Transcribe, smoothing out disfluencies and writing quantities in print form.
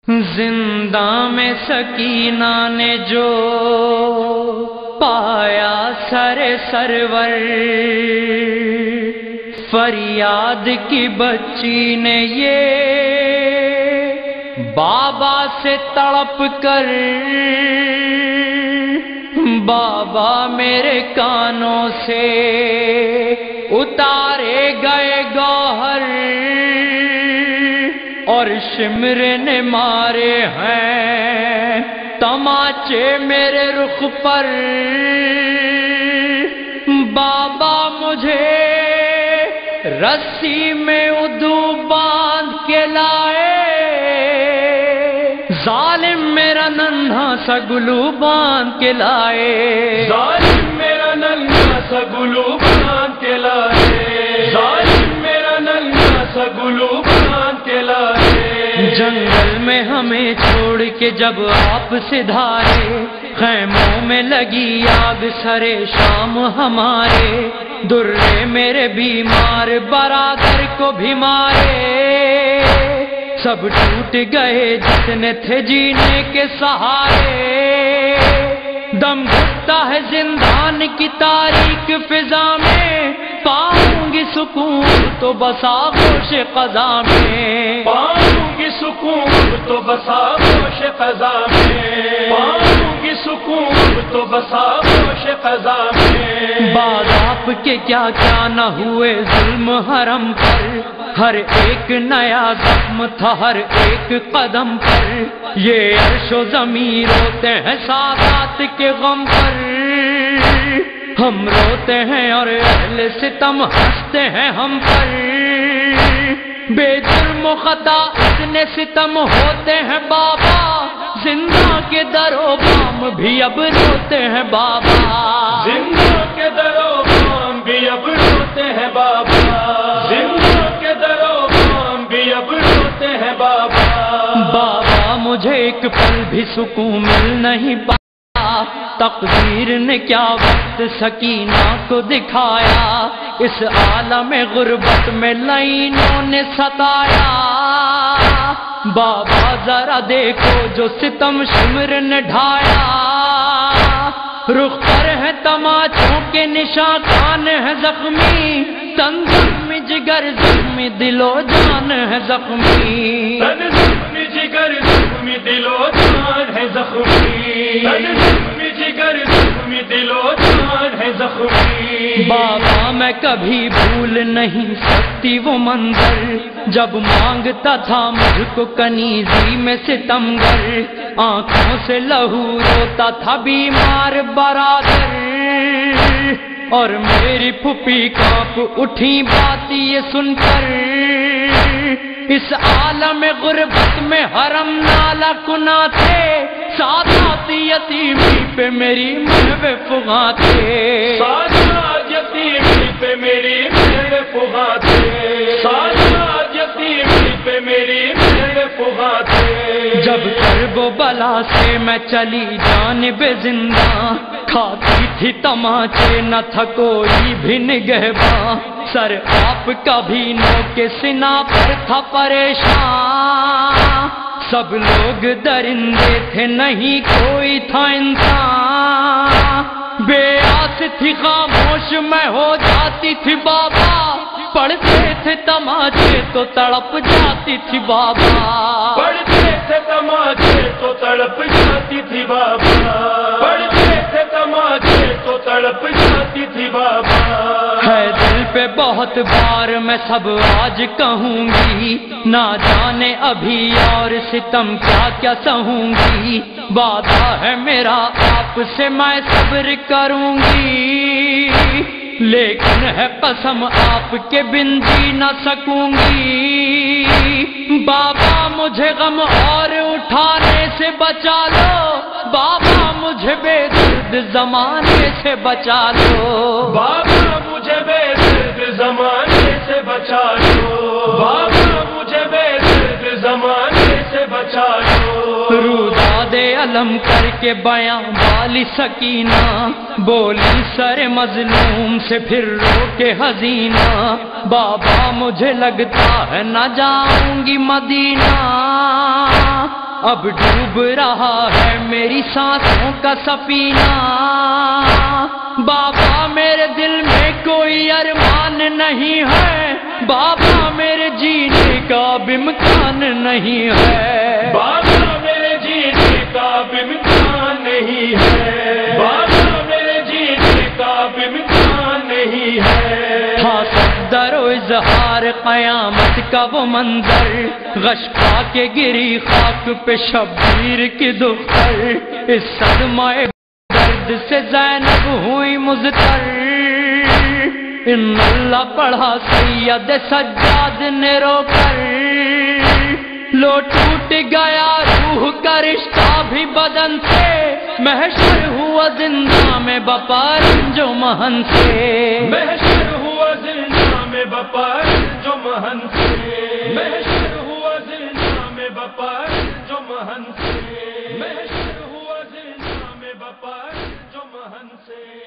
زندہ میں سکینہ نے جو پایا سرور، فریاد کی بچی نے یہ بابا سے تڑپ کر، بابا میرے کانوں سے اتارے گئے گوہر، اور شمر نے مارے ہیں تماچے میرے رخ پر۔ بابا مجھے رسی میں ادو باندھ کے لائے، ظالم میرا ننھا سا گلو باندھ کے لائے، ظالم میرا ننھا سا گلو باندھ کے لائے، ظالم میرا ننھا سا گلو باندھ کے لائے۔ جنگل میں ہمیں چھوڑ کے جب آپ سدھارے، خیموں میں لگی آگ سرے شام ہمارے، درے میرے بیمار برادر کو بھی مارے، سب ٹوٹ گئے جتنے تھے جینے کے سہارے۔ دم گھٹتا ہے زندان کی تاریک فضا میں، پاؤں گی سکون تو بس آغوش قضا میں، پاؤں گی سکون تو بس آغوش قضا میں، پاؤں گی سکون تو بس آغوش قضا میں۔ بعد آپ کے کیا کیا نہ ہوئے ظلم حرم پر، ہر ایک نیا زخم تھا ہر ایک قدم پر، یہ عرش و زمین روتے ہیں سادات کے غم پر، ہم روتے ہیں اور اہل ستم ہنستے ہیں ہم پر، بے جرم و خطا اتنے ستم ہوتے ہیں بابا، زندہ کے در و بام بھی اب روتے ہیں بابا، زندہ کے در و بام بھی اب روتے ہیں بابا، زندہ کے در و بام بھی اب روتے ہیں بابا۔ بابا مجھے ایک پل بھی سکون مل نہیں پایا، تقدیر نے کیا وقت سکینہ کو دکھایا، اس عالم غربت میں لائنوں نے ستایا۔ بابا ذرا دیکھو جو ستم شمر نے ڈھایا، رخ پر ہے تماچوں کے نشاں، کان ہے زخمی، تن زخمی جگر زخمی دل و جان ہے زخمی، تن زخمی جگر زخمی دل و جان ہے زخمی، تن زخمی جگر زخمی دل و جان ہے زخمی۔ بابا میں کبھی بھول نہیں سکتی وہ منظر، جب مانگتا تھا مجھ کو کنیزی میں ستمگر، آنکھوں سے لہو روتا تھا بیمار برادر، اور میری پھوپھی کانپ اٹھی بات یہ سن کر، اس عالم غربت میں حرم نالا کنا تھے، سادات یتیمی پہ میری محو فغاں تھے، سادات یتیمی پہ میری محو فغاں تھے، سادات یتیمی پہ میری محو فغاں تھے۔ جب کرب و بلا سے میں چلی جانب زندہ، کھاتی تھی تماچے نہ تھا کوئی بھی نگہباں، سر آپ کا بھی نو کے سنا پر تھا پریشان، سب لوگ درندے تھے نہیں کوئی تھا انسان، بے آس تھی خاموش میں ہو جاتی تھی بابا، پڑھتے تھے تماچے تو تڑپ جاتی تھی بابا، پڑھتے تھے تماچے تو تڑپ جاتی تھی بابا، پڑھتے تھے تماچے تو تڑپ جاتی تھی بابا۔ ہے دل پہ بہت بار میں سب آج کہوں گی، نہ جانے ابھی اور ستم کیا کیا سہوں گی، وعدہ ہے میرا آپ سے میں صبر کروں گی، لیکن ہے قسم آپ کے بن جی نہ سکوں گی، بابا مجھے غم اور اٹھانے سے بچا لو، بابا مجھے بے درد زمانے سے بچا لو، بابا مجھے بے درد زمانے سے بچا لو، بابا مجھے بے درد زمانے سے بچا لو۔ روداد علم کر کے بیاں والی سکینہ، بولی سر مظلوم سے پھر رو کے حزینہ، بابا مجھے لگتا ہے نہ جاؤں گی مدینہ، اب ڈوب رہا ہے میری سانسوں کا سفینہ، بابا میرے دل میں کوئی ارمان نہیں ہے، بابا میرے جینے کا بھی امکان نہیں ہے، بابا میرے جینے کا بھی امکان نہیں ہے، بابا میرے جینے کا بھی امکان نہیں ہے۔ تھا صدر و اظہار قیامت کا وہ منظر، غش کھا کے گری خاک پہ شبیر کی دختر، اس صدمہ درد سے زینب ہوئی مضطر، ان اللہ پڑھا سید سجاد نے رو کر، لو ٹوٹ گیا روح کا رشتہ بھی بدن سے، محشر ہوا زندہ میں بپا جو مہن سے، محشر ہوا زندہ میں بپا جو مہن سے، محشر ہوا زندہ میں بپا جو مہن سے، محشر ہوا زندہ میں بپا جو مہن سے۔